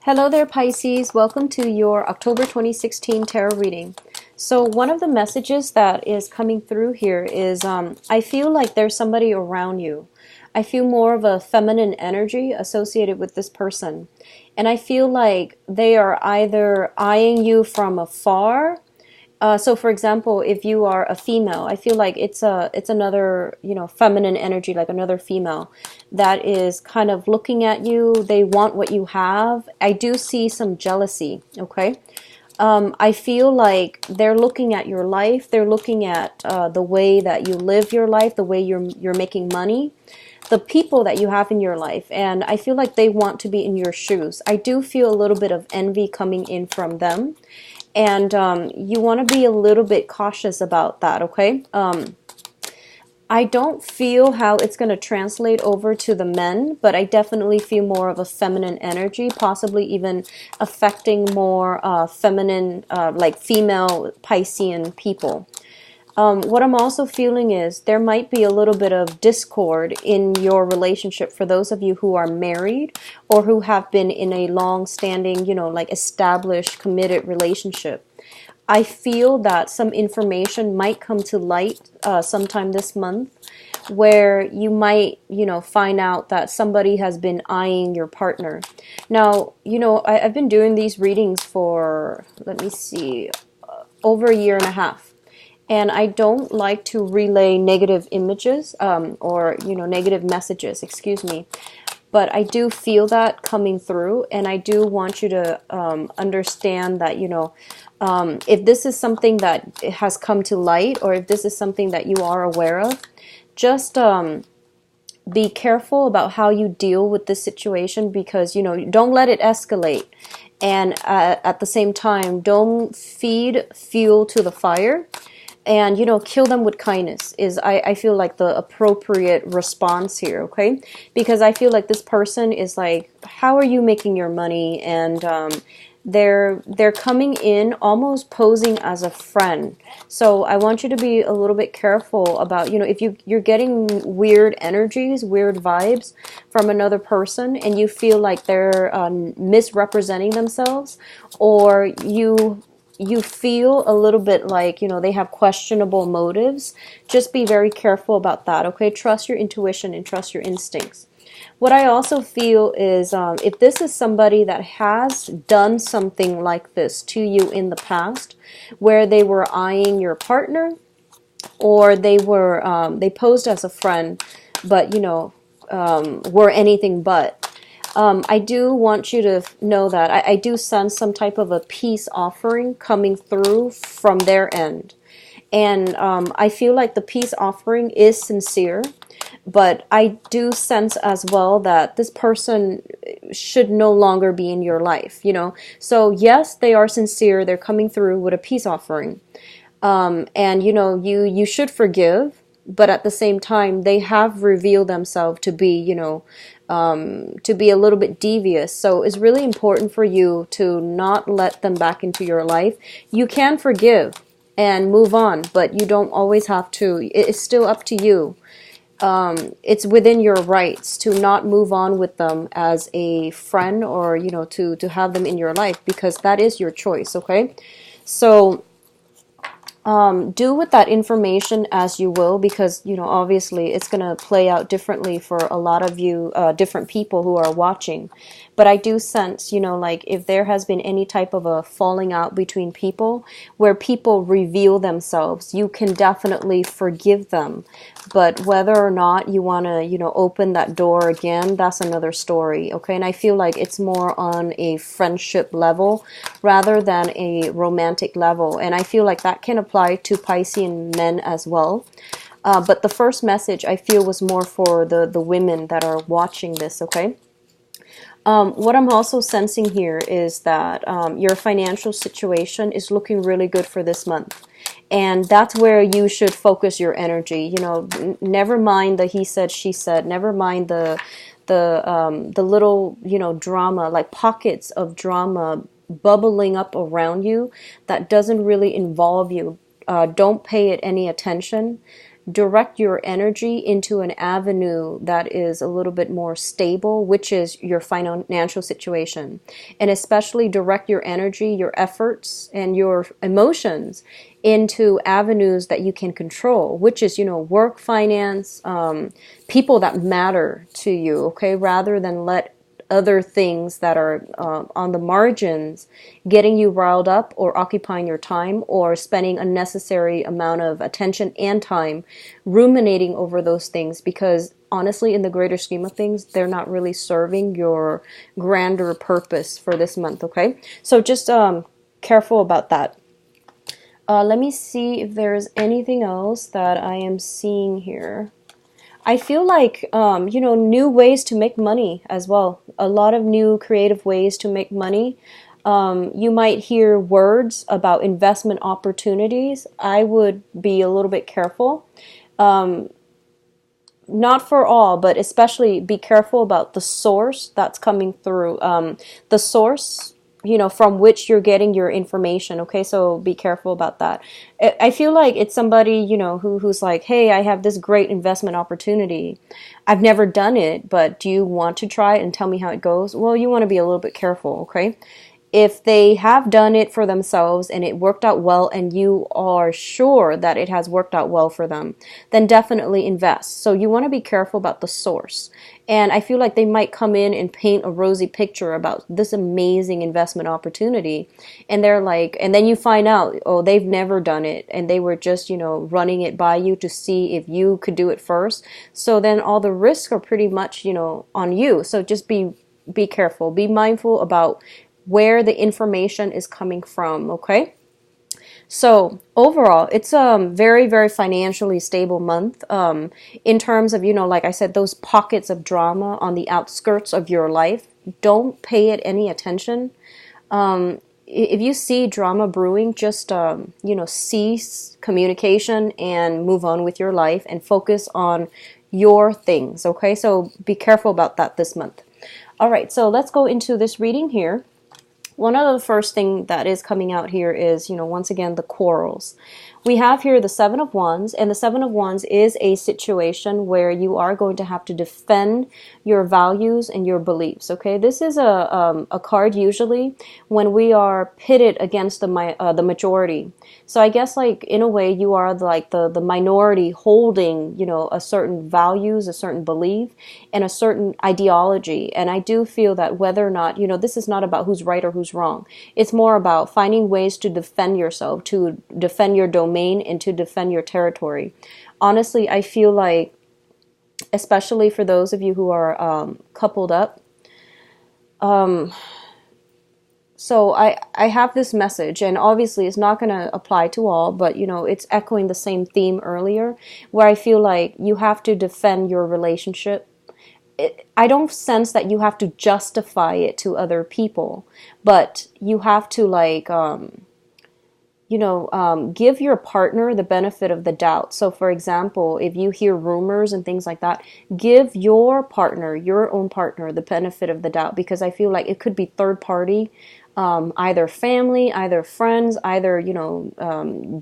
Hello there, Pisces. Welcome to your October 2016 tarot reading. So one of the messages that is coming through here is I feel like there's somebody around you. I feel more of a feminine energy associated with this person. And I feel like they are either eyeing you from afar. So for example, if you are a female, I feel like it's another, feminine energy, like another female that is kind of looking at you. They want what you have. I do see some jealousy, okay? I feel like they're looking at your life. They're looking at the way that you live your life, the way you're making money, the people that you have in your life, and I feel like they want to be in your shoes. I do feel a little bit of envy coming in from them. And you want to be a little bit cautious about that, okay? I don't feel how it's going to translate over to the men, but I definitely feel more of a feminine energy, possibly even affecting more feminine, like female Piscean people. What I'm also feeling is there might be a little bit of discord in your relationship for those of you who are married or who have been in a long-standing, like established, committed relationship. I feel that some information might come to light sometime this month where you might, find out that somebody has been eyeing your partner. Now, I've been doing these readings for, let me see, over a year and a half. And I don't like to relay negative images or, negative messages, excuse me. But I do feel that coming through, and I do want you to understand that, if this is something that has come to light or if this is something that you are aware of, just be careful about how you deal with this situation because, don't let it escalate. And at the same time, don't feed fuel to the fire. And, kill them with kindness is, I feel like, the appropriate response here, okay? Because I feel like this person is like, how are you making your money? And they're coming in almost posing as a friend. So I want you to be a little bit careful about, if you're getting weird energies, weird vibes from another person, and you feel like they're misrepresenting themselves, or you feel a little bit like, they have questionable motives, just be very careful about that, okay? Trust your intuition and trust your instincts. What I also feel is if this is somebody that has done something like this to you in the past, where they were eyeing your partner, or they posed as a friend, but, were anything but, I do want you to know that I do sense some type of a peace offering coming through from their end. And I feel like the peace offering is sincere, but I do sense as well that this person should no longer be in your life, So yes, they are sincere. They're coming through with a peace offering. And, you should forgive, but at the same time, they have revealed themselves to be, to be a little bit devious. So it's really important for you to not let them back into your life. You can forgive and move on, but you don't always have to. It's still up to you. It's within your rights to not move on with them as a friend or, to have them in your life, because that is your choice, okay? So do with that information as you will, because, obviously it's going to play out differently for a lot of you, different people who are watching. But I do sense, like if there has been any type of a falling out between people where people reveal themselves, you can definitely forgive them. But whether or not you want to, open that door again, that's another story, okay? And I feel like it's more on a friendship level rather than a romantic level. And I feel like that can apply to Piscean men as well. But the first message I feel was more for the women that are watching this, okay? What I'm also sensing here is that your financial situation is looking really good for this month. And that's where you should focus your energy. Never mind the he said, she said. Never mind the little, drama, like pockets of drama bubbling up around you that doesn't really involve you. Don't pay it any attention. direct your energy into an avenue that is a little bit more stable, which is your financial situation. And especially direct your energy, your efforts, and your emotions into avenues that you can control, which is, work, finance, people that matter to you, okay? Rather than let other things that are on the margins getting you riled up or occupying your time or spending unnecessary amount of attention and time ruminating over those things, because honestly, in the greater scheme of things, they're not really serving your grander purpose for this month, okay? So just careful about that. Let me see if there's anything else that I am seeing here. I feel like, new ways to make money as well. A lot of new creative ways to make money. You might hear words about investment opportunities. I would be a little bit careful. Not for all, but especially be careful about the source that's coming through. The source, from which you're getting your information. Okay, so be careful about that. I feel like it's somebody, who's like, hey, I have this great investment opportunity. I've never done it, but do you want to try it and tell me how it goes? Well, you want to be a little bit careful, okay? If they have done it for themselves and it worked out well and you are sure that it has worked out well for them, then definitely invest. So you want to be careful about the source. And I feel like they might come in and paint a rosy picture about this amazing investment opportunity. And they're like, and then you find out, oh, they've never done it. And they were just, running it by you to see if you could do it first. So then all the risks are pretty much, on you. So just be careful. Be mindful about where the information is coming from, okay? So overall, it's a very, very financially stable month in terms of, like I said, those pockets of drama on the outskirts of your life. Don't pay it any attention. If you see drama brewing, just, cease communication and move on with your life and focus on your things, okay? So be careful about that this month. All right, so let's go into this reading here. One of the first thing that is coming out here is, once again, the quarrels. We have here the Seven of Wands, and the Seven of Wands is a situation where you are going to have to defend your values and your beliefs, okay? This is a card usually when we are pitted against the majority. So I guess, like, in a way, you are like the minority holding, a certain values, a certain belief, and a certain ideology. And I do feel that whether or not, this is not about who's right or who's wrong. It's more about finding ways to defend yourself, to defend your domain, and to defend your territory. Honestly, I feel like, especially for those of you who are coupled up, so I have this message, and obviously it's not going to apply to all, but it's echoing the same theme earlier, where I feel like you have to defend your relationship. I don't sense that you have to justify it to other people, but you have to give your partner the benefit of the doubt. So for example, if you hear rumors and things like that, give your own partner, the benefit of the doubt, because I feel like it could be third party, either family, either friends, either,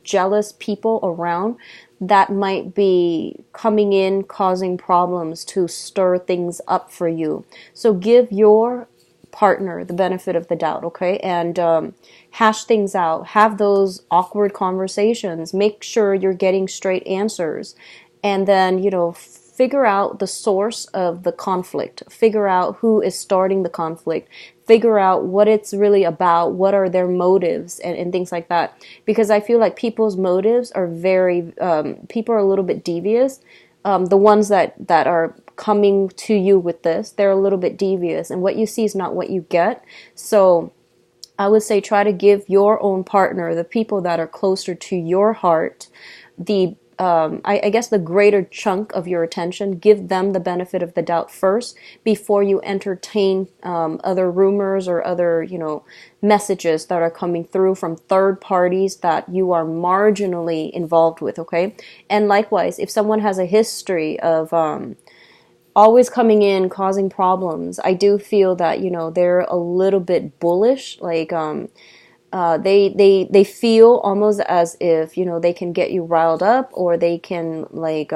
jealous people around that might be coming in, causing problems to stir things up for you. So give your partner the benefit of the doubt, okay? And hash things out. Have those awkward conversations. Make sure you're getting straight answers. And then, figure out the source of the conflict. Figure out who is starting the conflict. Figure out what it's really about. What are their motives and things like that. Because I feel like people's motives are people are a little bit devious. The ones that are coming to you with this, they're a little bit devious. And what you see is not what you get. So I would say try to give your own partner, the people that are closer to your heart, I guess the greater chunk of your attention. Give them the benefit of the doubt first before you entertain other rumors or other, messages that are coming through from third parties that you are marginally involved with, okay? And likewise, if someone has a history of always coming in, causing problems, I do feel that, they're a little bit bullish, like They feel almost as if, you know, they can get you riled up, or they can like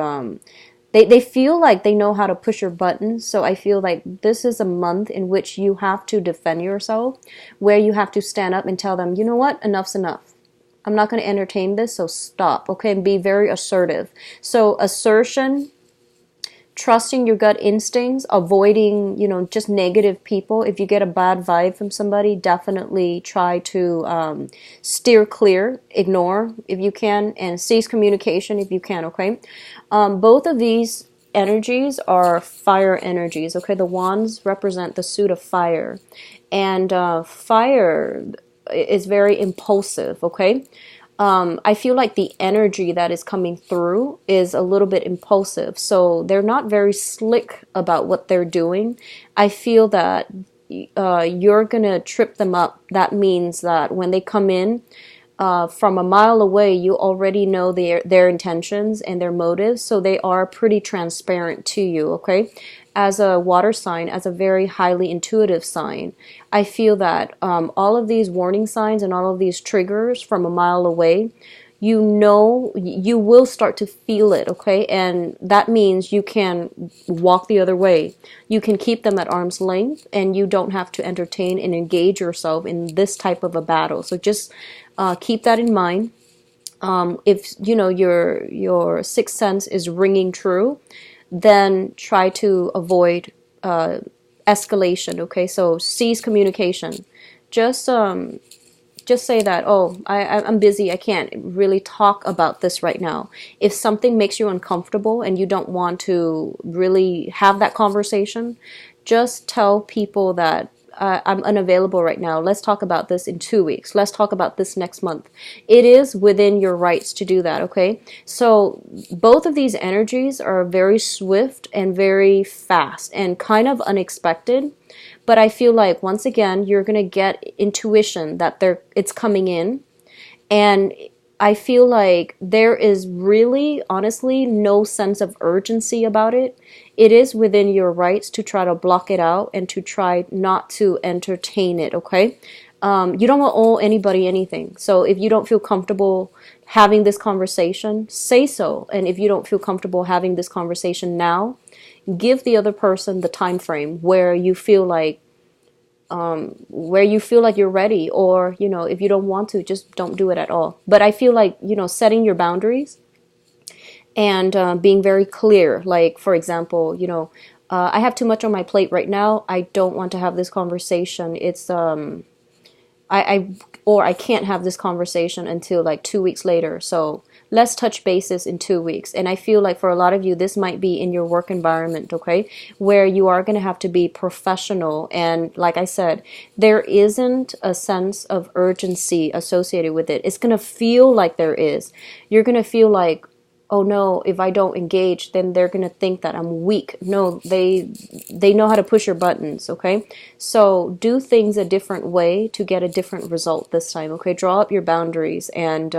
they feel like they know how to push your buttons. So I feel like this is a month in which you have to defend yourself, where you have to stand up and tell them, you know what, enough's enough. I'm not going to entertain this, so stop. Okay, and be very assertive. So assertion, trusting your gut instincts, avoiding, you know, just negative people. If you get a bad vibe from somebody, definitely try to steer clear, ignore if you can, and cease communication if you can, okay? Both of these energies are fire energies, okay? The wands represent the suit of fire, and fire is very impulsive, okay? I feel like the energy that is coming through is a little bit impulsive. So they're not very slick about what they're doing. I feel that you're going to trip them up. That means that when they come in, from a mile away, you already know their intentions and their motives, so they are pretty transparent to you, okay? As a water sign, as a very highly intuitive sign, I feel that all of these warning signs and all of these triggers from a mile away, you know, you will start to feel it, okay? And that means you can walk the other way. You can keep them at arm's length, and you don't have to entertain and engage yourself in this type of a battle. So just keep that in mind. If you know your sixth sense is ringing true, then try to avoid escalation. Okay, so cease communication. Just just say that, oh, I'm busy, I can't really talk about this right now. If something makes you uncomfortable and you don't want to really have that conversation, just tell people that I'm unavailable right now. Let's talk about this in 2 weeks. Let's talk about this next month. It is within your rights to do that, okay? So both of these energies are very swift and very fast and kind of unexpected. But I feel like, once again, you're going to get intuition that it's coming in. And I feel like there is really, honestly, no sense of urgency about it. It is within your rights to try to block it out and to try not to entertain it, okay? You don't owe anybody anything. So if you don't feel comfortable having this conversation, say so. And if you don't feel comfortable having this conversation now, give the other person the time frame where you feel like you're ready, or, you know, if you don't want to, just don't do it at all. But I feel like, you know, setting your boundaries and being very clear, like, for example, you know, I have too much on my plate right now, I don't want to have this conversation. It's I can't have this conversation until like 2 weeks later. So let's touch bases in 2 weeks. And I feel like for a lot of you, this might be in your work environment, okay, where you are going to have to be professional. And like I said, there isn't a sense of urgency associated with it. It's going to feel like there is. You're going to feel like, oh no, if I don't engage, then they're going to think that I'm weak. No, they know how to push your buttons, okay? So do things a different way to get a different result this time, okay? Draw up your boundaries and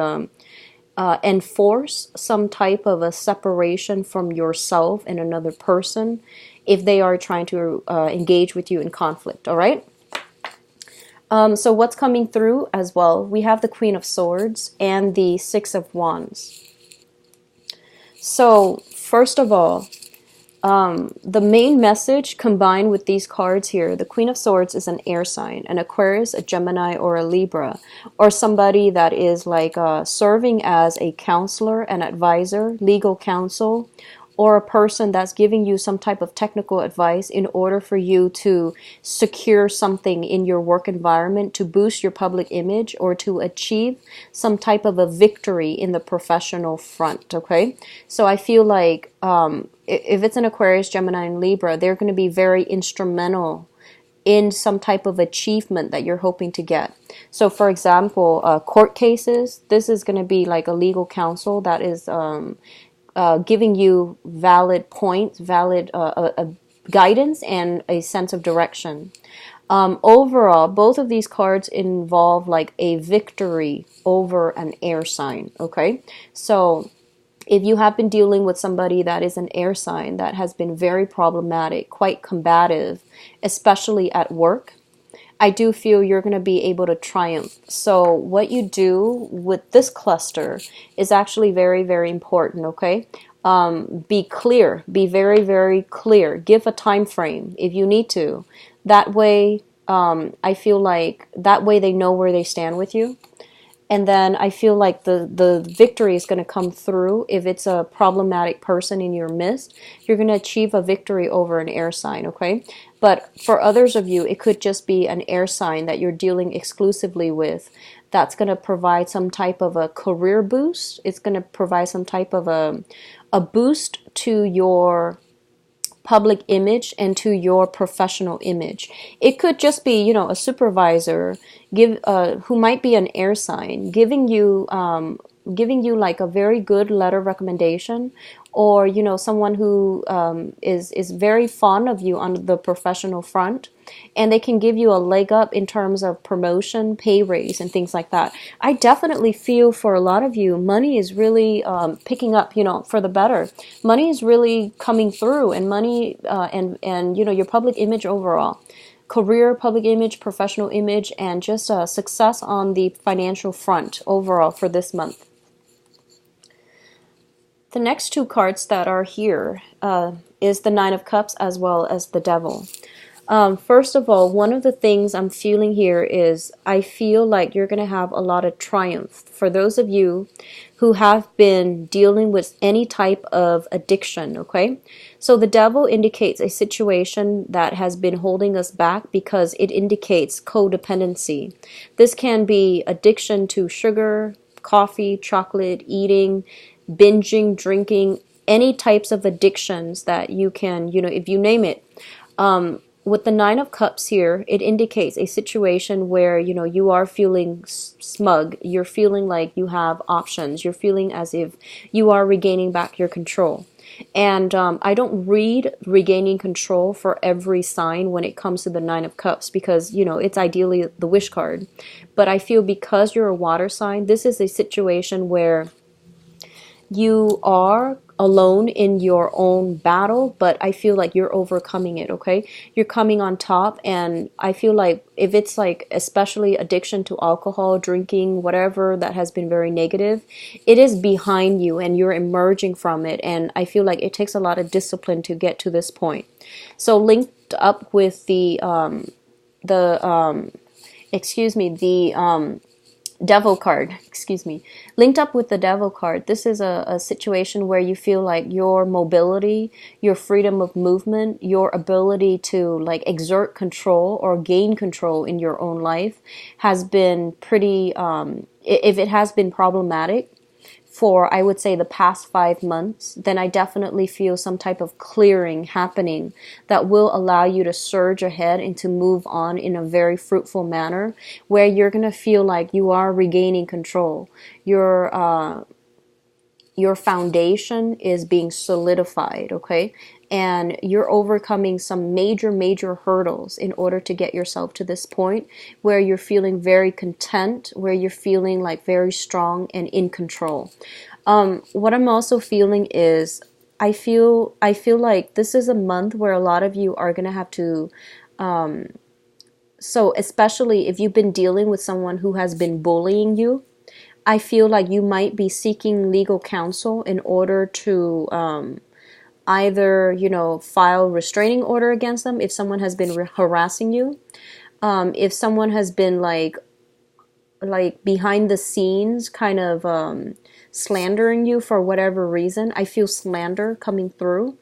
enforce some type of a separation from yourself and another person if they are trying to engage with you in conflict, all right? So what's coming through as well? We have the Queen of Swords and the Six of Wands. So, first of all, the main message combined with these cards here, the Queen of Swords is an air sign, an Aquarius, a Gemini, or a Libra, or somebody that is like serving as a counselor, an advisor, legal counsel, or a person that's giving you some type of technical advice in order for you to secure something in your work environment, to boost your public image, or to achieve some type of a victory in the professional front, okay? So I feel like if it's an Aquarius, Gemini, and Libra, they're going to be very instrumental in some type of achievement that you're hoping to get. So for example, court cases, this is going to be like a legal counsel that is giving you valid points, valid guidance, and a sense of direction. Overall, both of these cards involve like a victory over an air sign, okay? So if you have been dealing with somebody that is an air sign that has been very problematic, quite combative, especially at work, I do feel you're going to be able to triumph. So what you do with this cluster is actually very, very important, okay? Be clear, be very, very clear. Give a time frame if you need to. That way, I feel like that way they know where they stand with you. And then I feel like the victory is going to come through. If it's a problematic person in your midst, you're going to achieve a victory over an air sign, okay? But for others of you, it could just be an air sign that you're dealing exclusively with that's going to provide some type of a career boost. It's going to provide some type of a boost to your public image and to your professional image. It could just be, you know, a supervisor who might be an air sign giving you like a very good letter recommendation, or you know, someone who is very fond of you on the professional front, and they can give you a leg up in terms of promotion, pay raise, and things like that. I definitely feel for a lot of you, money is really picking up, you know, for the better. Money is really coming through, and money and you know, your public image overall. Career, public image, professional image, and just success on the financial front overall for this month. The next two cards that are here is the Nine of Cups as well as the Devil. First of all, one of the things I'm feeling here is I feel like you're going to have a lot of triumph. For those of you who have been dealing with any type of addiction, okay? So the Devil indicates a situation that has been holding us back because it indicates codependency. This can be addiction to sugar, coffee, chocolate, eating, binging, drinking, any types of addictions that you can, you know, if you name it. With the Nine of Cups here, it indicates a situation where, you know, you are feeling smug. You're feeling like you have options. You're feeling as if you are regaining back your control. And I don't read regaining control for every sign when it comes to the Nine of Cups because, you know, it's ideally the wish card. But I feel because you're a water sign, this is a situation where you are alone in your own battle, but I feel like you're overcoming it, okay? You're coming on top, and I feel like if it's like especially addiction to alcohol, drinking, whatever that has been very negative, it is behind you and you're emerging from it, and I feel like it takes a lot of discipline to get to this point. So linked up with the Devil card, linked up with the Devil card, this is a situation where you feel like your mobility, your freedom of movement, your ability to like exert control or gain control in your own life has been pretty, if it has been problematic for, I would say, the past 5 months, then I definitely feel some type of clearing happening that will allow you to surge ahead and to move on in a very fruitful manner where you're going to feel like you are regaining control. Your foundation is being solidified, okay? And you're overcoming some major, major hurdles in order to get yourself to this point where you're feeling very content, where you're feeling like very strong and in control. What I'm also feeling is I feel like this is a month where a lot of you are going to have to, so especially if you've been dealing with someone who has been bullying you, I feel like you might be seeking legal counsel in order to either, you know, file restraining order against them if someone has been harassing you, if someone has been like behind the scenes kind of slandering you for whatever reason. I feel slander coming through.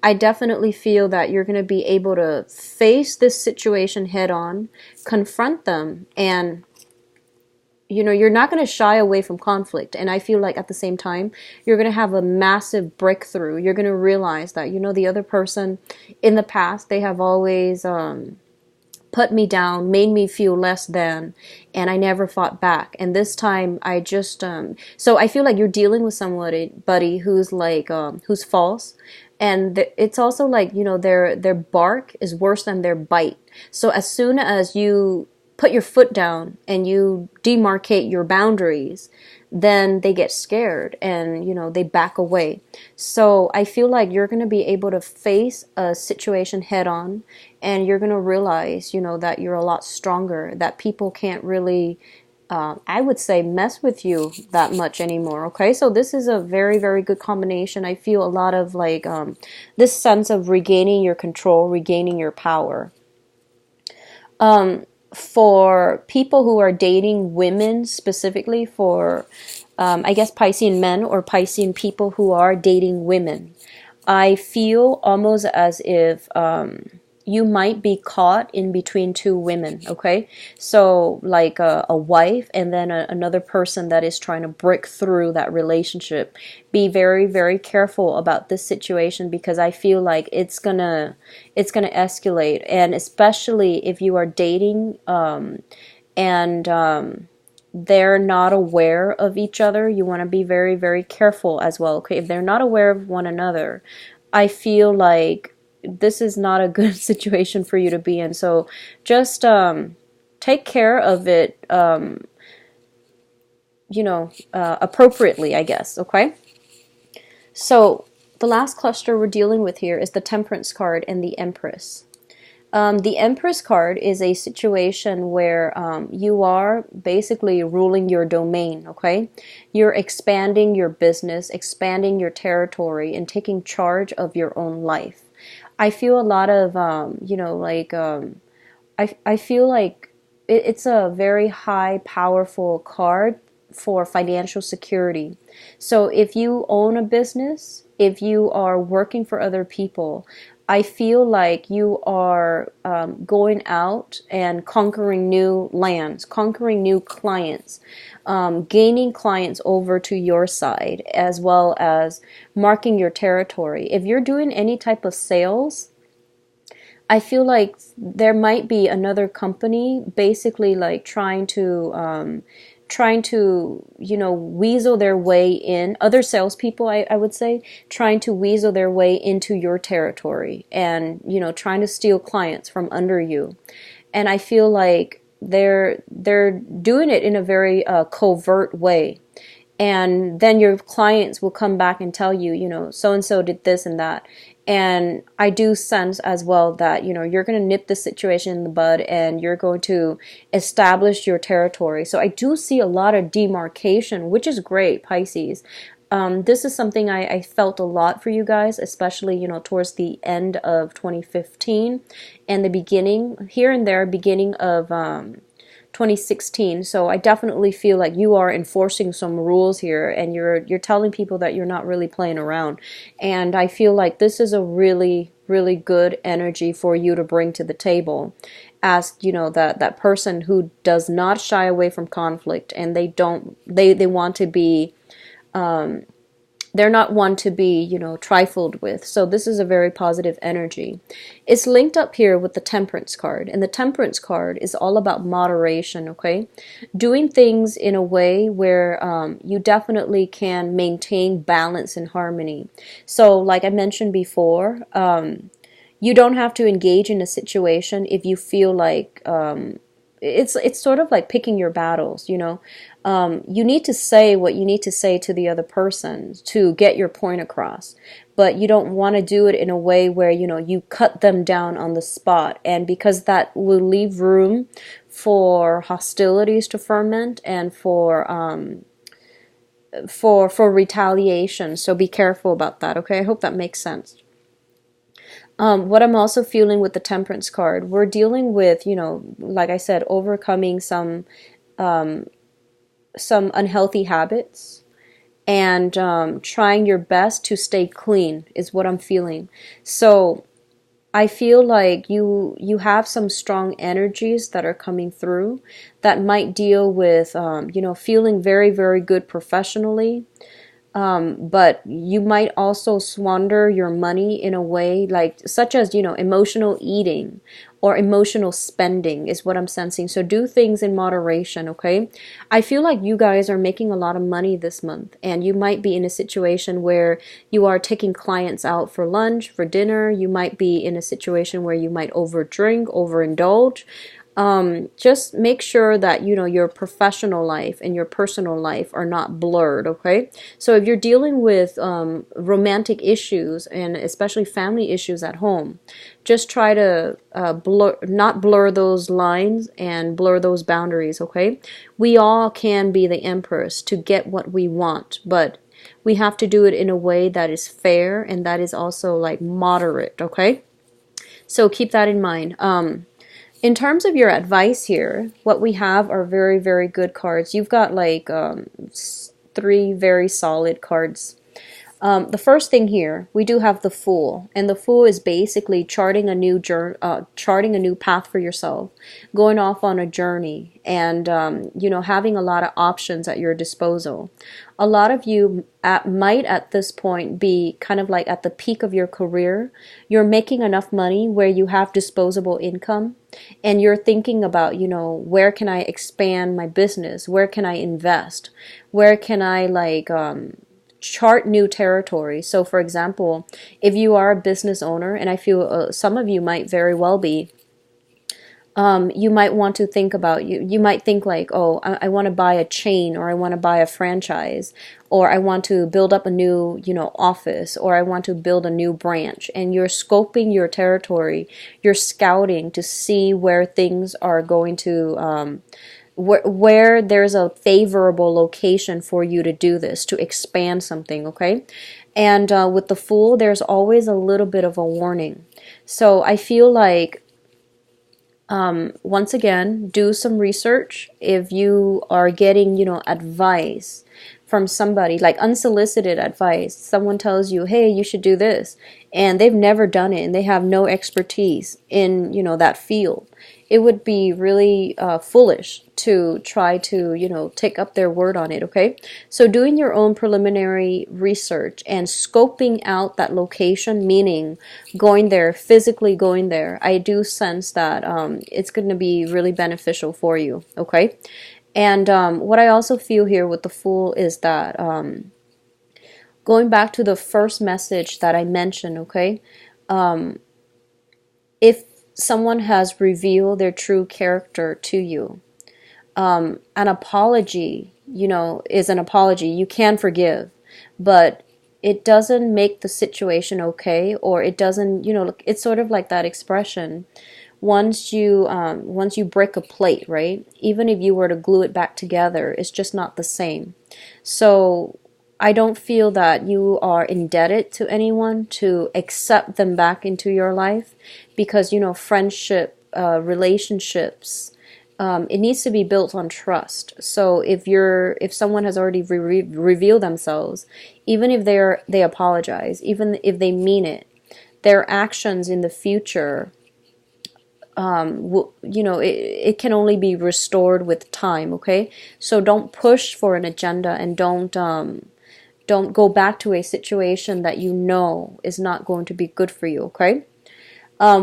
I definitely feel that you're going to be able to face this situation head on, confront them, and you know, you're not going to shy away from conflict. And I feel like at the same time, you're going to have a massive breakthrough. You're going to realize that, you know, the other person in the past, they have always put me down, made me feel less than, and I never fought back. And this time I just, so I feel like you're dealing with somebody who's like, who's false. And it's also like, you know, their bark is worse than their bite. So as soon as you put your foot down and you demarcate your boundaries, then they get scared and, they back away. So I feel like you're going to be able to face a situation head on, and you're going to realize, that you're a lot stronger, that people can't really, I would say, mess with you that much anymore. Okay, so this is a very, very good combination. I feel a lot of like this sense of regaining your control, regaining your power. For people who are dating women, specifically for, I guess, Piscean men or Piscean people who are dating women, I feel almost as if you might be caught in between two women, okay? So like a wife and then another person that is trying to break through that relationship. Be very, very careful about this situation, because I feel like it's gonna escalate, and especially if you are dating and they're not aware of each other, you want to be very, very careful as well, okay? If they're not aware of one another, I feel like this is not a good situation for you to be in. So just take care of it, appropriately, I guess, okay? So the last cluster we're dealing with here is the Temperance card and the Empress. The Empress card is a situation where you are basically ruling your domain, okay? You're expanding your business, expanding your territory, and taking charge of your own life. I feel a lot of, I feel like it's a very high, powerful card for financial security. So if you own a business, if you are working for other people, I feel like you are going out and conquering new lands, conquering new clients, gaining clients over to your side, as well as marking your territory. If you're doing any type of sales, I feel like there might be another company basically like trying to weasel their way in, other salespeople, I would say, trying to weasel their way into your territory and, trying to steal clients from under you. And I feel like they're doing it in a very covert way. And then your clients will come back and tell you, so-and-so did this and that. And I do sense as well that, you're going to nip the situation in the bud and you're going to establish your territory. So I do see a lot of demarcation, which is great, Pisces. This is something I felt a lot for you guys, especially, towards the end of 2015 and the beginning, here and there, beginning of 2016. So I definitely feel like you are enforcing some rules here, and you're telling people that you're not really playing around. And I feel like this is a really, really good energy for you to bring to the table as, that person who does not shy away from conflict, and they want to be they're not one to be, trifled with. So this is a very positive energy. It's linked up here with the Temperance card. And the Temperance card is all about moderation, okay? Doing things in a way where you definitely can maintain balance and harmony. So like I mentioned before, you don't have to engage in a situation if you feel like it's sort of like picking your battles, you need to say what you need to say to the other person to get your point across, but you don't want to do it in a way where, you cut them down on the spot, and because that will leave room for hostilities to ferment and for retaliation. So be careful about that, okay? I hope that makes sense. What I'm also feeling with the Temperance card, we're dealing with, like I said, overcoming some unhealthy habits and trying your best to stay clean is what I'm feeling. So I feel like you have some strong energies that are coming through that might deal with, feeling very, very good professionally. But you might also squander your money in a way such as, emotional eating or emotional spending is what I'm sensing. So do things in moderation, okay? I feel like you guys are making a lot of money this month, and you might be in a situation where you are taking clients out for lunch, for dinner. You might be in a situation where you might overdrink, overindulge. just make sure that your professional life and your personal life are not blurred. Okay, so if you're dealing with romantic issues and especially family issues at home, just try to not blur those lines and blur those boundaries. Okay, we all can be the empress to get what we want, but we have to do it in a way that is fair and that is also like moderate. Okay, so keep that in mind. In terms of your advice here, what we have are very, very good cards. You've got like three very solid cards. The first thing here, we do have the Fool, and the Fool is basically charting a new charting a new path for yourself, going off on a journey, and having a lot of options at your disposal. A lot of you might at this point be kind of like at the peak of your career. You're making enough money where you have disposable income, and you're thinking about, where can I expand my business? Where can I invest? Where can I chart new territory? So for example, if you are a business owner, and I feel some of you might very well be, you might want to think about, you might think like, oh, I want to buy a chain, or I want to buy a franchise, or I want to build up a new, office, or I want to build a new branch. And you're scoping your territory, you're scouting to see where things are going to, where there's a favorable location for you to do this, to expand something, okay? And with the Fool, there's always a little bit of a warning. So I feel like, once again, do some research. If you are getting, advice from somebody, like unsolicited advice, someone tells you, hey, you should do this, and they've never done it, and they have no expertise in, that field, it would be really foolish to try to, take up their word on it, okay? So doing your own preliminary research and scoping out that location, meaning going there, physically going there, I do sense that it's going to be really beneficial for you, okay? And what I also feel here with the Fool is that, going back to the first message that I mentioned, okay? If someone has revealed their true character to you, an apology, is an apology. You can forgive, but it doesn't make the situation okay, or it doesn't, it's sort of like that expression. Once you break a plate, right? Even if you were to glue it back together, it's just not the same. So I don't feel that you are indebted to anyone to accept them back into your life, because, friendship, relationships, it needs to be built on trust. So if someone has already revealed themselves, even if they apologize, even if they mean it, their actions in the future, it can only be restored with time. Okay, so don't push for an agenda, and don't go back to a situation that is not going to be good for you. Okay.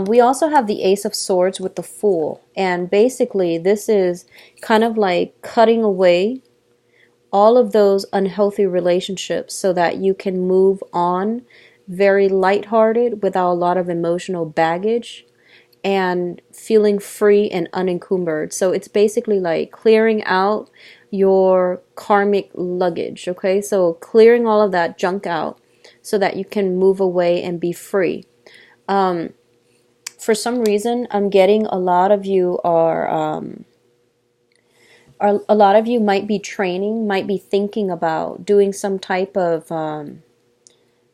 We also have the Ace of Swords with the Fool, and basically this is kind of like cutting away all of those unhealthy relationships so that you can move on very lighthearted without a lot of emotional baggage and feeling free and unencumbered. So it's basically like clearing out your karmic luggage, okay? So clearing all of that junk out so that you can move away and be free. For some reason, I'm getting a lot of you a lot of you might be training, might be thinking about doing some type of,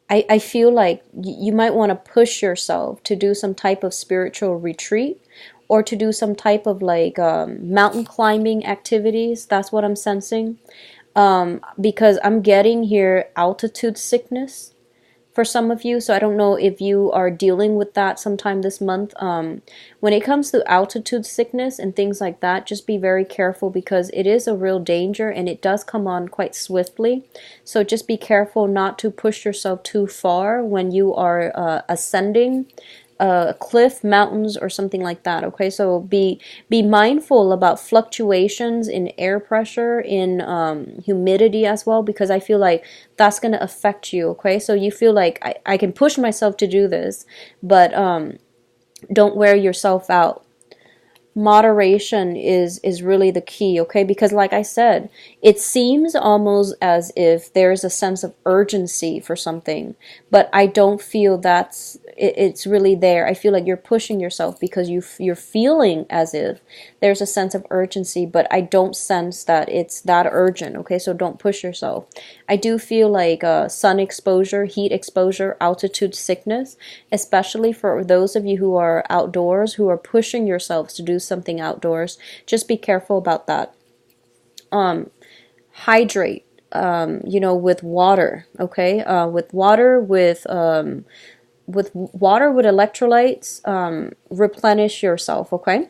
I feel like you might want to push yourself to do some type of spiritual retreat, or to do some type of mountain climbing activities. That's what I'm sensing. Because I'm getting here altitude sickness for some of you. So I don't know if you are dealing with that sometime this month. When it comes to altitude sickness and things like that, just be very careful, because it is a real danger and it does come on quite swiftly. So just be careful not to push yourself too far when you are ascending a cliff, mountains, or something like that. Okay, so be mindful about fluctuations in air pressure, in humidity as well, because I feel like that's going to affect you. Okay, so you feel like I can push myself to do this, but don't wear yourself out. Moderation is really the key, okay? Because like I said, it seems almost as if there's a sense of urgency for something, but I don't feel it's really there. I feel like you're pushing yourself because you're feeling as if there's a sense of urgency, but I don't sense that it's that urgent, okay? So don't push yourself. I do feel like sun exposure, heat exposure, altitude sickness, especially for those of you who are outdoors, who are pushing yourselves to do something outdoors. Just be careful about that. Hydrate, with water, okay? With water with electrolytes, replenish yourself, okay?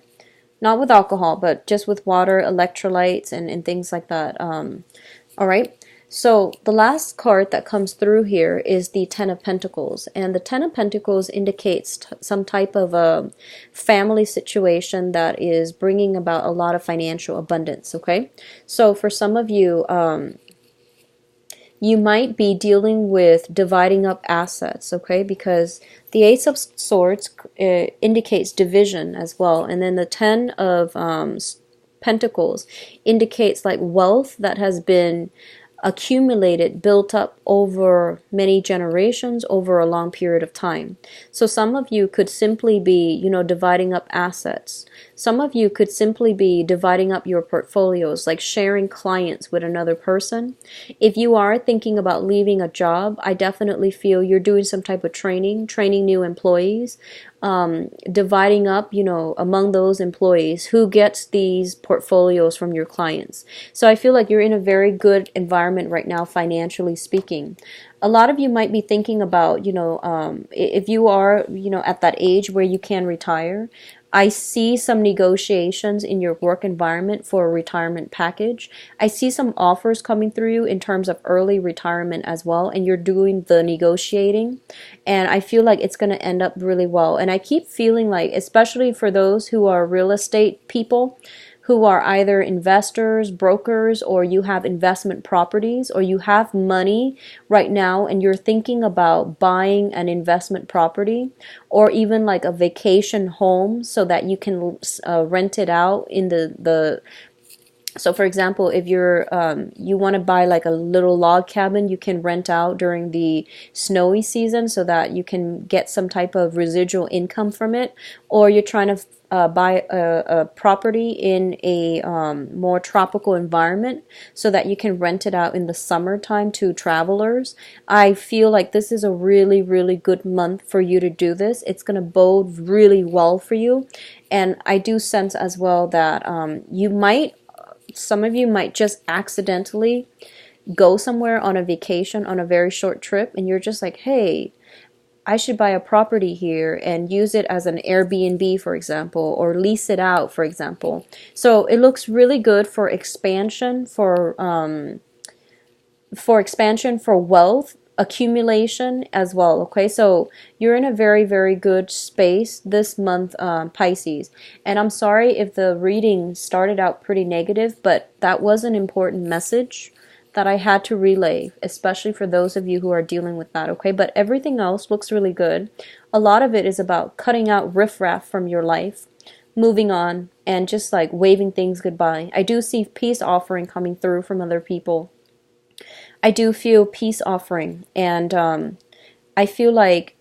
Not with alcohol, but just with water, electrolytes, and things like that. All right. So the last card that comes through here is the Ten of Pentacles. And the Ten of Pentacles indicates some type of a family situation that is bringing about a lot of financial abundance, okay? So for some of you, you might be dealing with dividing up assets, okay? Because the Ace of Swords indicates division as well. And then the Ten of Pentacles indicates like wealth that has been accumulated, built up over many generations, over a long period of time. So some of you could simply be, dividing up assets. Some of you could simply be dividing up your portfolios, like sharing clients with another person. If you are thinking about leaving a job, I definitely feel you're doing some type of training new employees, dividing up, among those employees who gets these portfolios from your clients. So I feel like you're in a very good environment right now, financially speaking. A lot of you might be thinking about, if you are, at that age where you can retire. I see some negotiations in your work environment for a retirement package. I see some offers coming through you in terms of early retirement as well, and you're doing the negotiating. And I feel like it's going to end up really well. And I keep feeling like, especially for those who are real estate people, who are either investors, brokers, or you have investment properties, or you have money right now and you're thinking about buying an investment property, or even like a vacation home so that you can rent it out in the so for example, if you want to buy like a little log cabin, you can rent out during the snowy season so that you can get some type of residual income from it. Or you're trying to buy a property in a more tropical environment so that you can rent it out in the summertime to travelers. I feel like this is a really, really good month for you to do this. It's going to bode really well for you. And I do sense as well that some of you might just accidentally go somewhere on a vacation on a very short trip, and you're just like, hey, I should buy a property here and use it as an Airbnb, for example, or lease it out, for example. So it looks really good for expansion, for expansion, for wealth accumulation as well. Okay, so you're in a very, very good space this month, Pisces. And I'm sorry if the reading started out pretty negative, but that was an important message that I had to relay, especially for those of you who are dealing with that. Okay, but everything else looks really good. A lot of it is about cutting out riffraff from your life, moving on, and just like waving things goodbye. I do see peace offering coming through from other people. I do feel peace offering, and I feel like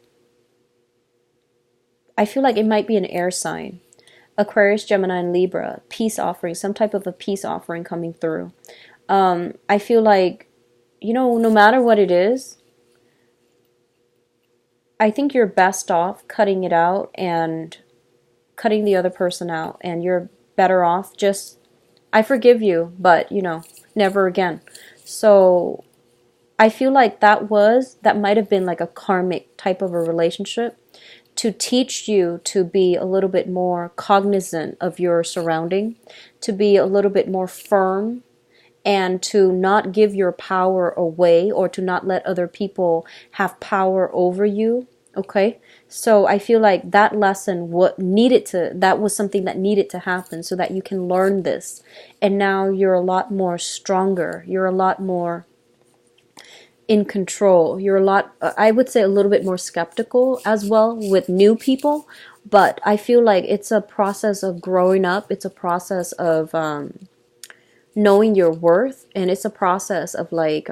it might be an air sign. Aquarius, Gemini, and Libra, peace offering, some type of a peace offering coming through. I feel like, no matter what it is, I think you're best off cutting it out and cutting the other person out, and you're better off just, I forgive you, but, never again. So I feel like that might have been like a karmic type of a relationship to teach you to be a little bit more cognizant of your surrounding, to be a little bit more firm, and to not give your power away, or to not let other people have power over you. Okay, so I feel like that lesson, that was something that needed to happen so that you can learn this, and now you're a lot more stronger. You're a lot more in control. You're I would say a little bit more skeptical as well with new people, But I feel like it's a process of growing up. It's a process of knowing your worth, and it's a process of like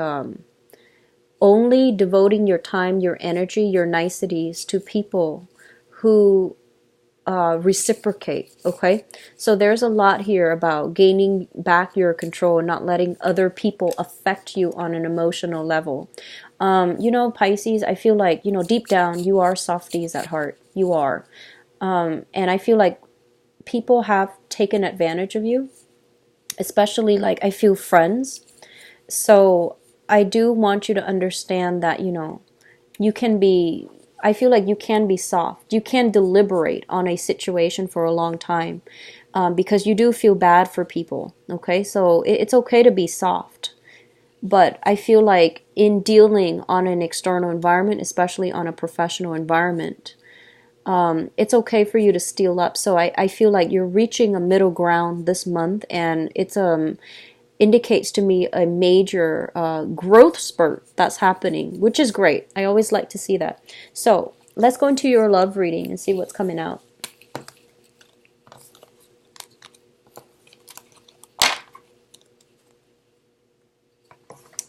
only devoting your time, your energy, your niceties to people who reciprocate. Okay, so there's a lot here about gaining back your control, not letting other people affect you on an emotional level. Pisces, I feel like, deep down, you are softies at heart. You are. And I feel like people have taken advantage of you, especially like I feel friends. So I do want you to understand that, you can be, I feel like you can be soft. You can deliberate on a situation for a long time, because you do feel bad for people. Okay, so it's okay to be soft. But I feel like in dealing on an external environment, especially on a professional environment, it's okay for you to steal up. So I feel like you're reaching a middle ground this month, and it's indicates to me a major growth spurt that's happening, which is great. I always like to see that. So let's go into your love reading and see what's coming out.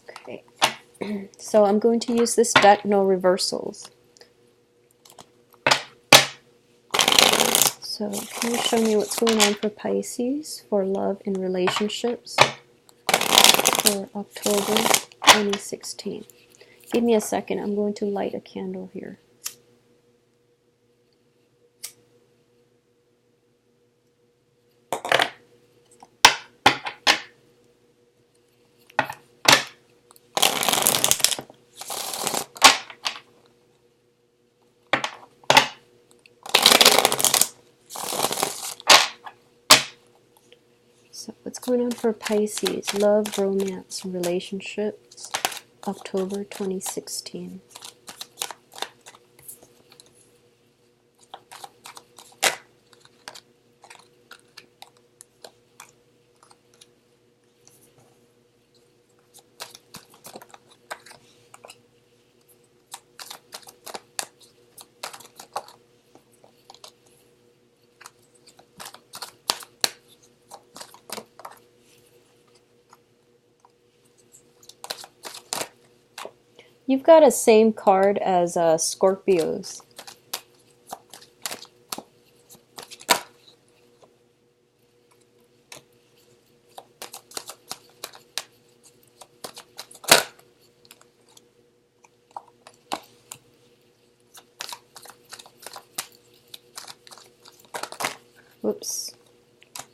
Okay, so I'm going to use this deck, no reversals. So can you show me what's going on for Pisces for love and relationships for October 2016? Give me a second. I'm going to light a candle here. So what's going on for Pisces? Love, romance, relationships, October 2016. You've got a same card as Scorpios. Whoops.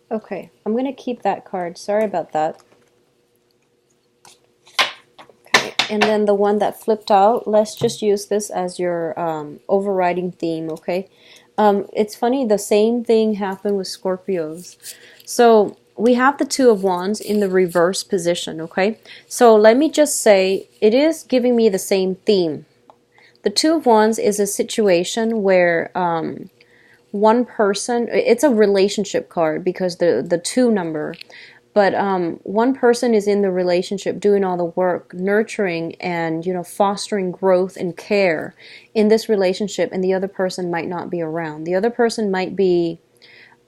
Okay, I'm going to keep that card. Sorry about that. And then the one that flipped out, let's just use this as your overriding theme, okay? It's funny, the same thing happened with Scorpios. So we have the Two of Wands in the reverse position, okay? So let me just say, it is giving me the same theme. The Two of Wands is a situation where one person, it's a relationship card because the two number, but one person is in the relationship doing all the work, nurturing and, fostering growth and care in this relationship, and the other person might not be around. The other person might be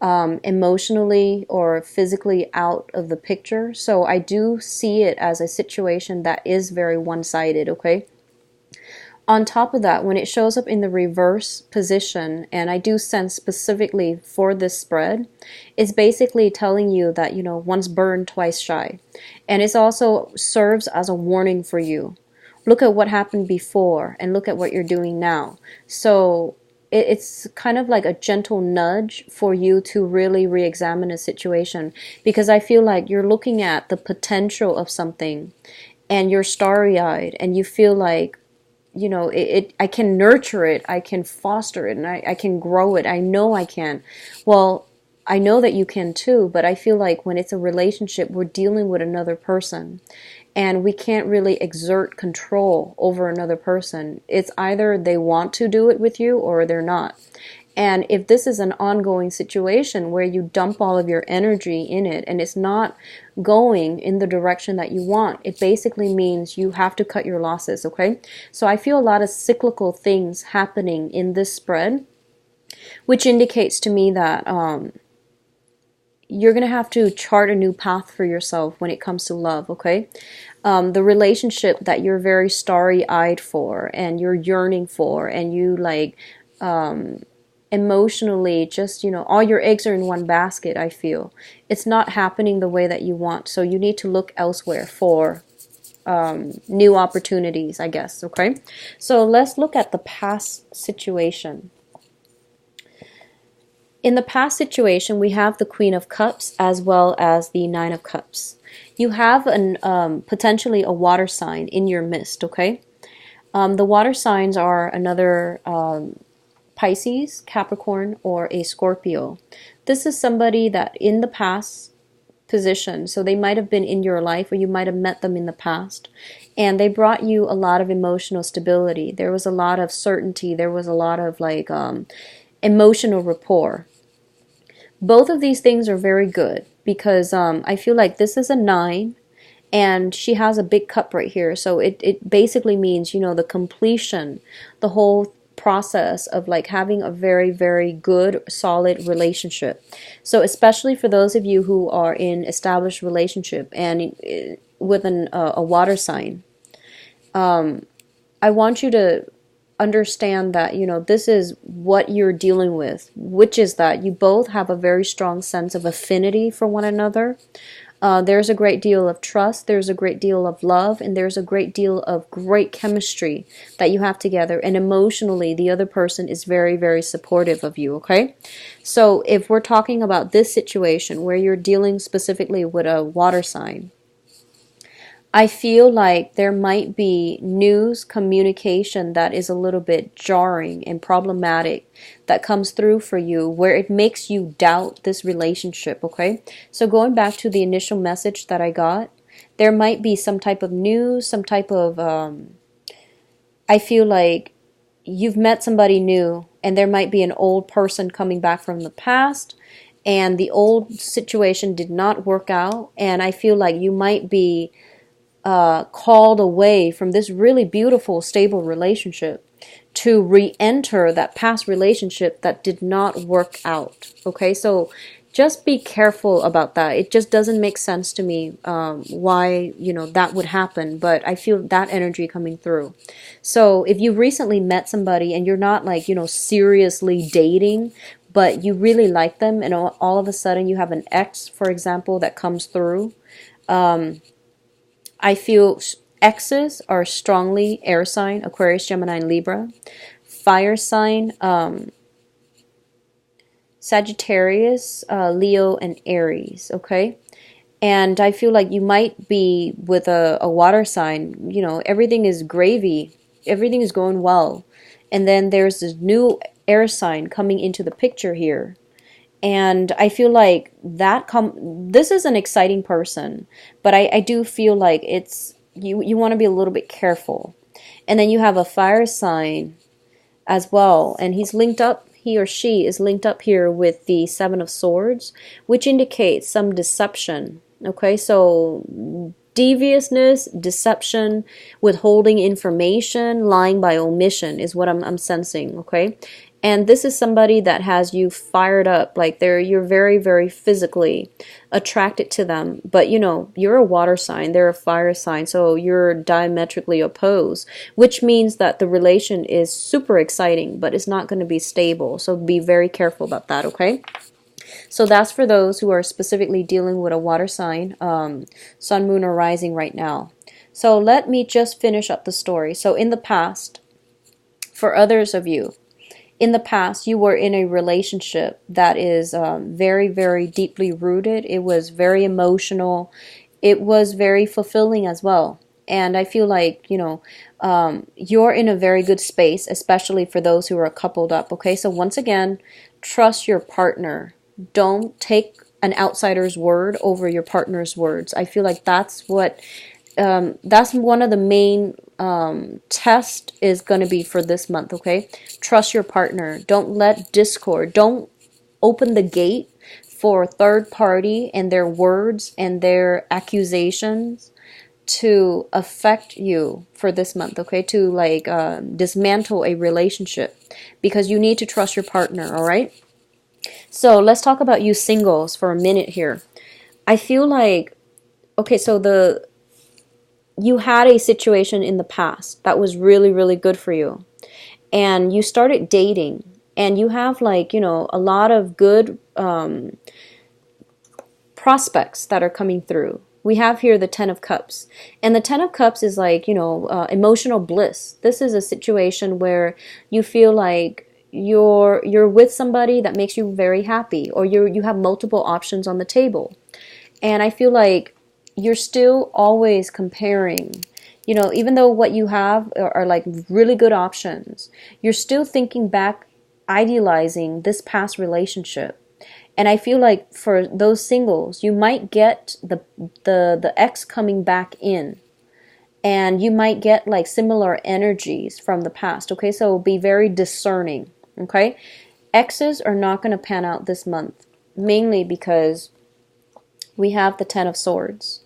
emotionally or physically out of the picture. So I do see it as a situation that is very one-sided, okay? On top of that, when it shows up in the reverse position, and I do sense specifically for this spread, it's basically telling you that, once burned, twice shy. And it also serves as a warning for you. Look at what happened before and look at what you're doing now. So it's kind of like a gentle nudge for you to really re-examine a situation, because I feel like you're looking at the potential of something and you're starry-eyed and you feel like, I can nurture it, I can foster it, and I can grow it. I know I can. Well, I know that you can too, but I feel like when it's a relationship, we're dealing with another person, and we can't really exert control over another person. It's either they want to do it with you or they're not. And if this is an ongoing situation where you dump all of your energy in it and it's not going in the direction that you want, it basically means you have to cut your losses, okay? So I feel a lot of cyclical things happening in this spread. which indicates to me that you're going to have to chart a new path for yourself when it comes to love, okay? The relationship that you're very starry-eyed for and you're yearning for, and you like emotionally just, all your eggs are in one basket, I feel. It's not happening the way that you want, so you need to look elsewhere for new opportunities, I guess, okay? So let's look at the past situation. In the past situation, we have the Queen of Cups as well as the Nine of Cups. You have potentially a water sign in your midst, okay? The water signs are another Pisces, Capricorn, or a Scorpio. This is somebody that in the past position, so they might have been in your life or you might have met them in the past, and they brought you a lot of emotional stability. There was a lot of certainty. There was a lot of like emotional rapport. Both of these things are very good because I feel like this is a 9 and she has a big cup right here. So it basically means, the completion, the whole process of like having a very, very good, solid relationship. So especially for those of you who are in established relationship and with a water sign, I want you to understand that, this is what you're dealing with, which is that you both have a very strong sense of affinity for one another. There's a great deal of trust, there's a great deal of love, and there's a great deal of great chemistry that you have together. And emotionally, the other person is very, very supportive of you, okay? So if we're talking about this situation where you're dealing specifically with a water sign, I feel like there might be news communication that is a little bit jarring and problematic that comes through for you where it makes you doubt this relationship, okay? So going back to the initial message that I got, there might be some type of news, some type of, I feel like you've met somebody new and there might be an old person coming back from the past and the old situation did not work out, and I feel like you might be called away from this really beautiful, stable relationship to re-enter that past relationship that did not work out. Okay, so just be careful about that. It just doesn't make sense to me why that would happen, but I feel that energy coming through. So if you recently met somebody and you're not like seriously dating, but you really like them, and all of a sudden you have an ex, for example, that comes through. I feel X's are strongly air sign, Aquarius, Gemini, and Libra. Fire sign, Sagittarius, Leo, and Aries, okay? And I feel like you might be with a water sign, everything is gravy, everything is going well. And then there's this new air sign coming into the picture here. And I feel like this is an exciting person, but I do feel like it's you want to be a little bit careful. And then you have a fire sign as well, and he or she is linked up here with the Seven of Swords, which indicates some deception. Okay, so deviousness, deception, withholding information, lying by omission is what I'm sensing, okay? And this is somebody that has you fired up, like you're very, very physically attracted to them. But you're a water sign, they're a fire sign, so you're diametrically opposed, which means that the relation is super exciting, but it's not going to be stable. So be very careful about that, okay? So that's for those who are specifically dealing with a water sign, sun, moon, or rising right now. So let me just finish up the story. So in the past, for others of you, in the past, you were in a relationship that is very, very deeply rooted. It was very emotional. It was very fulfilling as well. And I feel like, you're in a very good space, especially for those who are coupled up. Okay, so once again, trust your partner. Don't take an outsider's word over your partner's words. I feel like that's what that's one of the main test is going to be for this month, okay? Trust your partner. Don't let discord. Don't open the gate for third party and their words and their accusations to affect you for this month, okay? To like dismantle a relationship, because you need to trust your partner, all right? So let's talk about you singles for a minute here. I feel like, okay, so you had a situation in the past that was really, really good for you. And you started dating. And you have like, you know, a lot of good prospects that are coming through. We have here the Ten of Cups. And the Ten of Cups is like, you know, emotional bliss. This is a situation where you feel like you're with somebody that makes you very happy, or you have multiple options on the table. And I feel like you're still always comparing, you know, even though what you have are like really good options, you're still thinking back, idealizing this past relationship. And I feel like for those singles, you might get the ex coming back in, and you might get like similar energies from the past. Okay, so be very discerning. Okay, exes are not going to pan out this month, mainly because we have the Ten of Swords.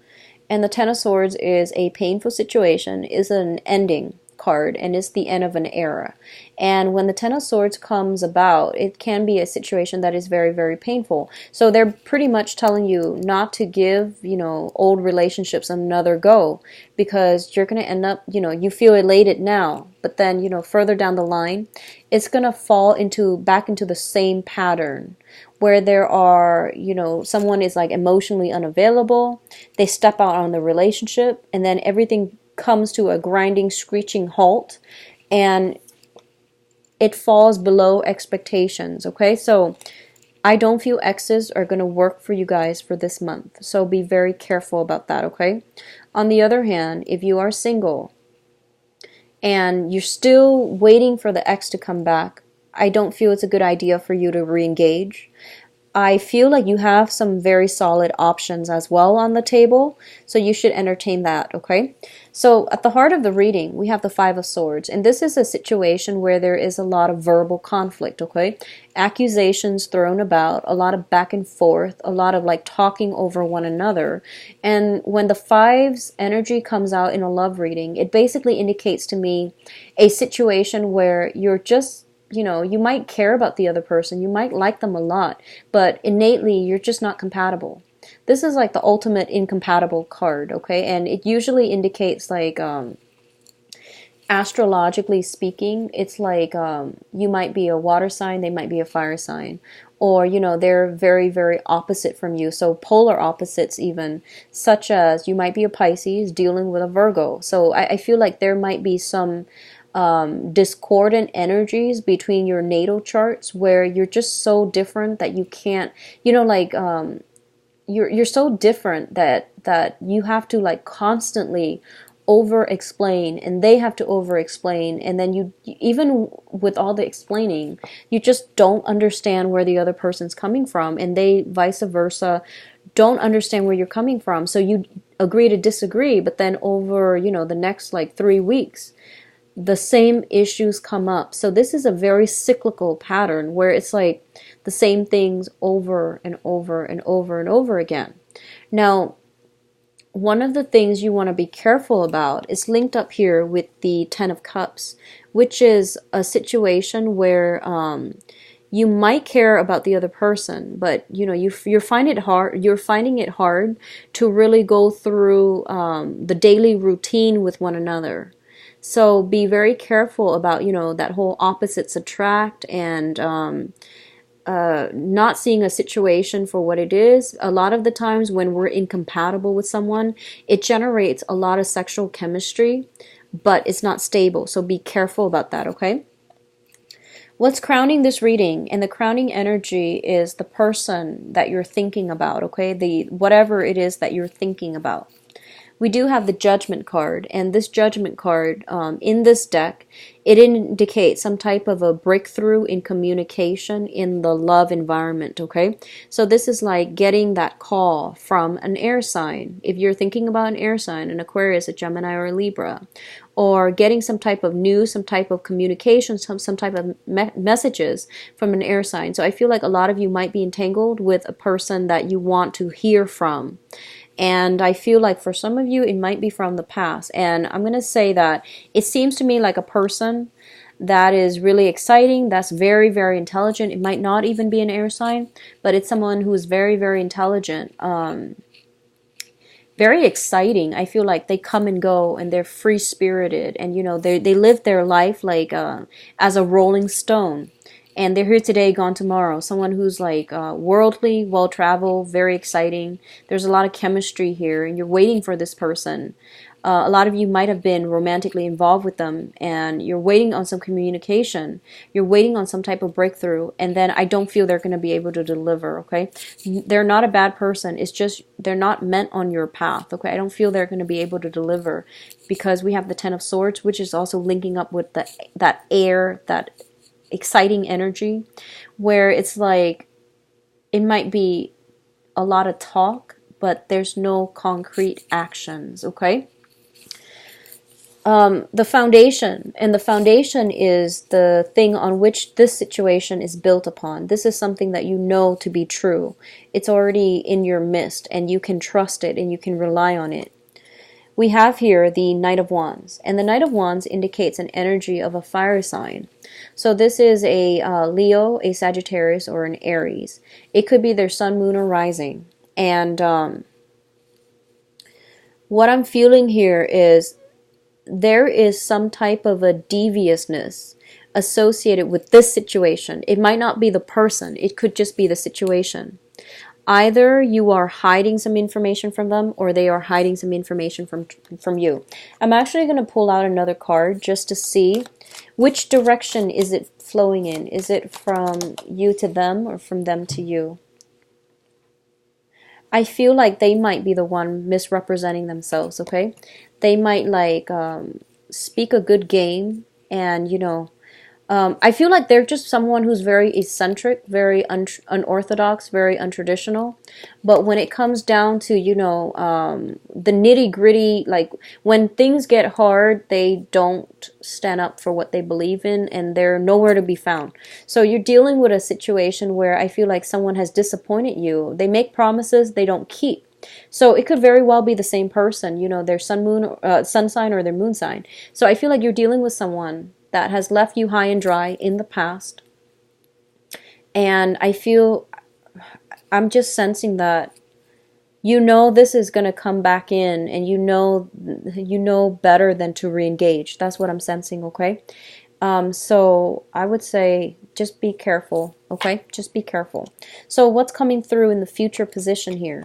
And the Ten of Swords is a painful situation, is an ending card, and is the end of an era. And when the Ten of Swords comes about, it can be a situation that is very, very painful. So they're pretty much telling you not to give, you know, old relationships another go, because you're going to end up, you know, you feel elated now, but then, you know, further down the line, it's going to fall back into the same pattern, where there are, you know, someone is like emotionally unavailable, they step out on the relationship, and then everything comes to a grinding, screeching halt, and it falls below expectations, okay? So I don't feel exes are going to work for you guys for this month, so be very careful about that, okay? On the other hand, if you are single and you're still waiting for the ex to come back, I don't feel it's a good idea for you to re-engage. I feel like you have some very solid options as well on the table, so you should entertain that, okay? So at the heart of the reading, we have the Five of Swords, and this is a situation where there is a lot of verbal conflict, okay? Accusations thrown about, a lot of back and forth, a lot of like talking over one another. And when the Five's energy comes out in a love reading, it basically indicates to me a situation where you're just, you know, you might care about the other person, you might like them a lot, but innately you're just not compatible. This is like the ultimate incompatible card, okay? And it usually indicates like, astrologically speaking, it's like you might be a water sign, they might be a fire sign. Or, you know, they're very, very opposite from you. So polar opposites even, such as you might be a Pisces dealing with a Virgo. So I feel like there might be some discordant energies between your natal charts, where you're just so different that you can't, you know, like you're so different that you have to like constantly over explain, and they have to over explain, and then you, even with all the explaining, you just don't understand where the other person's coming from, and they vice versa don't understand where you're coming from. So you agree to disagree, but then over, you know, the next like 3 weeks, the same issues come up. So this is a very cyclical pattern where it's like the same things over and over and over and over again. Now, one of the things you want to be careful about is linked up here with the Ten of Cups, which is a situation where you might care about the other person, but you know you're finding it hard to really go through the daily routine with one another. So be very careful about, you know, that whole opposites attract, and not seeing a situation for what it is. A lot of the times when we're incompatible with someone, it generates a lot of sexual chemistry, but it's not stable. So be careful about that, okay? What's crowning this reading, and the crowning energy is the person that you're thinking about, okay? Whatever it is that you're thinking about. We do have the Judgment card, and this Judgment card in this deck It indicates some type of a breakthrough in communication in the love environment, okay? So this is like getting that call from an air sign. If you're thinking about an air sign, an Aquarius, a Gemini, or a Libra, or getting some type of news, some type of communication, some type of messages from an air sign. So I feel like a lot of you might be entangled with a person that you want to hear from. And I feel like for some of you, it might be from the past. And I'm going to say that it seems to me like a person that is really exciting, that's very, very intelligent. It might not even be an air sign, but it's someone who is very, very intelligent. Very exciting. I feel like they come and go and they're free spirited, and you know they live their life like as a rolling stone, and they're here today, gone tomorrow. Someone who's like worldly, well traveled, very exciting. There's a lot of chemistry here, and you're waiting for this person. A lot of you might have been romantically involved with them, and you're waiting on some communication. You're waiting on some type of breakthrough, and then I don't feel they're going to be able to deliver, okay? They're not a bad person. It's just they're not meant on your path, okay? I don't feel they're going to be able to deliver because we have the Ten of Swords, which is also linking up with that air, that exciting energy, where it's like it might be a lot of talk, but there's no concrete actions, okay? The foundation, and the foundation is the thing on which this situation is built upon. This is something that you know to be true. It's already in your midst, and you can trust it, and you can rely on it. We have here the Knight of Wands, and the Knight of Wands indicates an energy of a fire sign. So this is a Leo, a Sagittarius, or an Aries. It could be their sun, moon, or rising. And what I'm feeling here is there is some type of a deviousness associated with this situation. It might not be the person. It could just be the situation. Either you are hiding some information from them, or they are hiding some information from you. I'm actually going to pull out another card just to see which direction is it flowing in. Is it from you to them, or from them to you? I feel like they might be the one misrepresenting themselves, okay? They might like speak a good game, and you know, I feel like they're just someone who's very eccentric, very unorthodox, very untraditional. But when it comes down to, you know, the nitty gritty, like when things get hard, they don't stand up for what they believe in, and they're nowhere to be found. So you're dealing with a situation where I feel like someone has disappointed you. They make promises they don't keep. So it could very well be the same person, you know, their sun sign or their moon sign. So I feel like you're dealing with someone that has left you high and dry in the past. And I feel, I'm just sensing that you know this is going to come back in, and you know better than to re-engage. That's what I'm sensing, okay? So I would say just be careful, okay? Just be careful. So what's coming through in the future position here?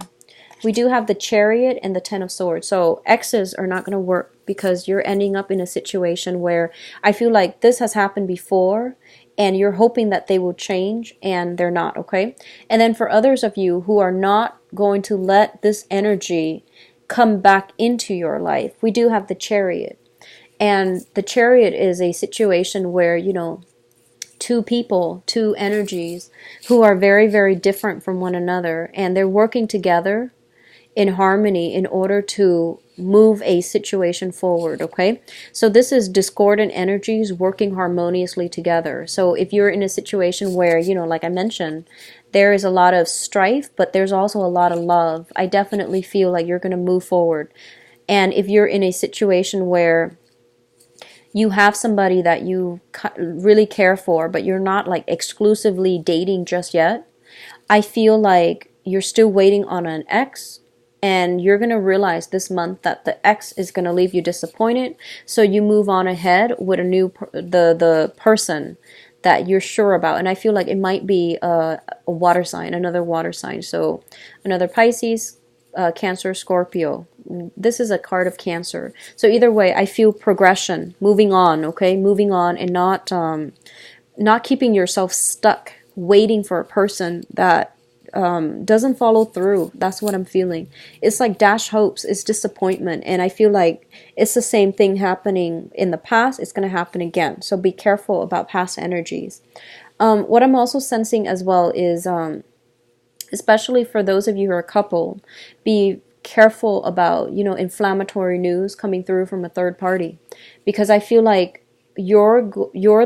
We do have the Chariot and the Ten of Swords. So X's are not going to work because you're ending up in a situation where I feel like this has happened before, and you're hoping that they will change, and they're not, okay? And then for others of you who are not going to let this energy come back into your life, we do have the Chariot. And the Chariot is a situation where, you know, two people, two energies who are very, very different from one another, and they're working together in harmony in order to move a situation forward, okay? So this is discordant energies working harmoniously together. So if you're in a situation where, you know, like I mentioned, there is a lot of strife, but there's also a lot of love, I definitely feel like you're going to move forward. And if you're in a situation where you have somebody that you really care for, but you're not like exclusively dating just yet, I feel like you're still waiting on an ex, and you're going to realize this month that the ex is going to leave you disappointed. So you move on ahead with a new the person that you're sure about. And I feel like it might be a water sign, another water sign. So another Pisces, Cancer, Scorpio. This is a card of Cancer. So either way, I feel progression, moving on, okay? Moving on, and not keeping yourself stuck waiting for a person that doesn't follow through. That's what I'm feeling. It's like dashed hopes. It's disappointment. And I feel like it's the same thing happening in the past. It's going to happen again. So be careful about past energies. What I'm also sensing as well is, especially for those of you who are a couple, be careful about, inflammatory news coming through from a third party, because I feel like you're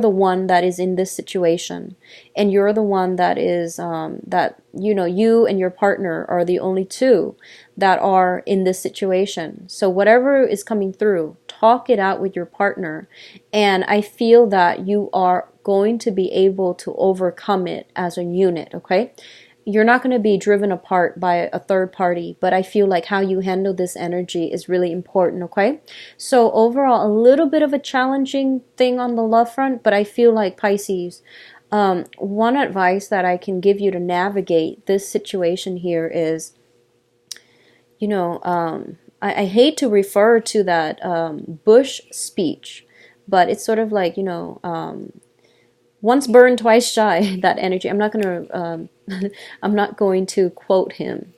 the one that is in this situation, and you're the one that is that you and your partner are the only two that are in this situation. So whatever is coming through, talk it out with your partner, and I feel that you are going to be able to overcome it as a unit. Okay, you're not going to be driven apart by a third party, but I feel like how you handle this energy is really important. Okay, so overall, a little bit of a challenging thing on the love front, but I feel like, Pisces, one advice that I can give you to navigate this situation here is, I hate to refer to that Bush speech, but it's sort of like, once burned, twice shy, that energy. I'm not going to I'm not going to quote him.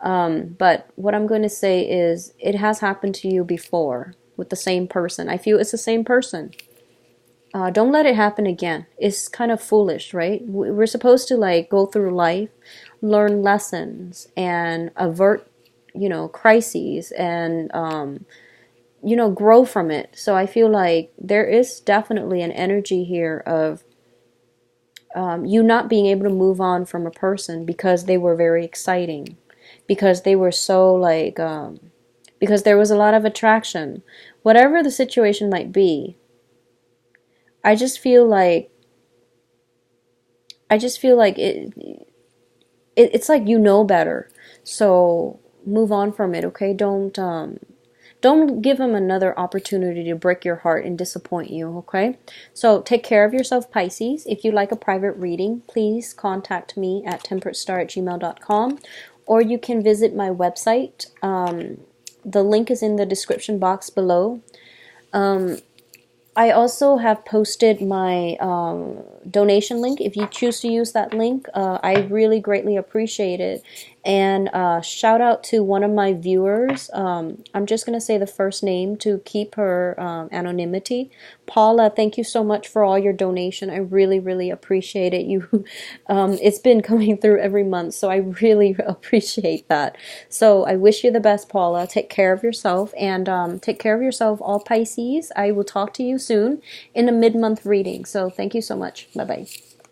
But what I'm going to say is, it has happened to you before with the same person. I feel it's the same person. Don't let it happen again. It's kind of foolish, right? We're supposed to like go through life, learn lessons, and avert, crises, and grow from it. So I feel like there is definitely an energy here of you not being able to move on from a person because they were very exciting, because they were so like, because there was a lot of attraction. Whatever the situation might be, I just feel like it's like better. So move on from it, okay? Don't give them another opportunity to break your heart and disappoint you, okay? So take care of yourself, Pisces. If you'd like a private reading, please contact me at temperatestar@gmail.com, or you can visit my website. The link is in the description box below. I also have posted my donation link. If you choose to use that link, I really greatly appreciate it. And shout out to one of my viewers. I'm just going to say the first name to keep her anonymity. Paula, thank you so much for all your donation. I really, really appreciate it. It's been coming through every month, so I really appreciate that. So I wish you the best, Paula. Take care of yourself, and take care of yourself, all Pisces. I will talk to you soon in a mid-month reading. So thank you so much. Bye-bye.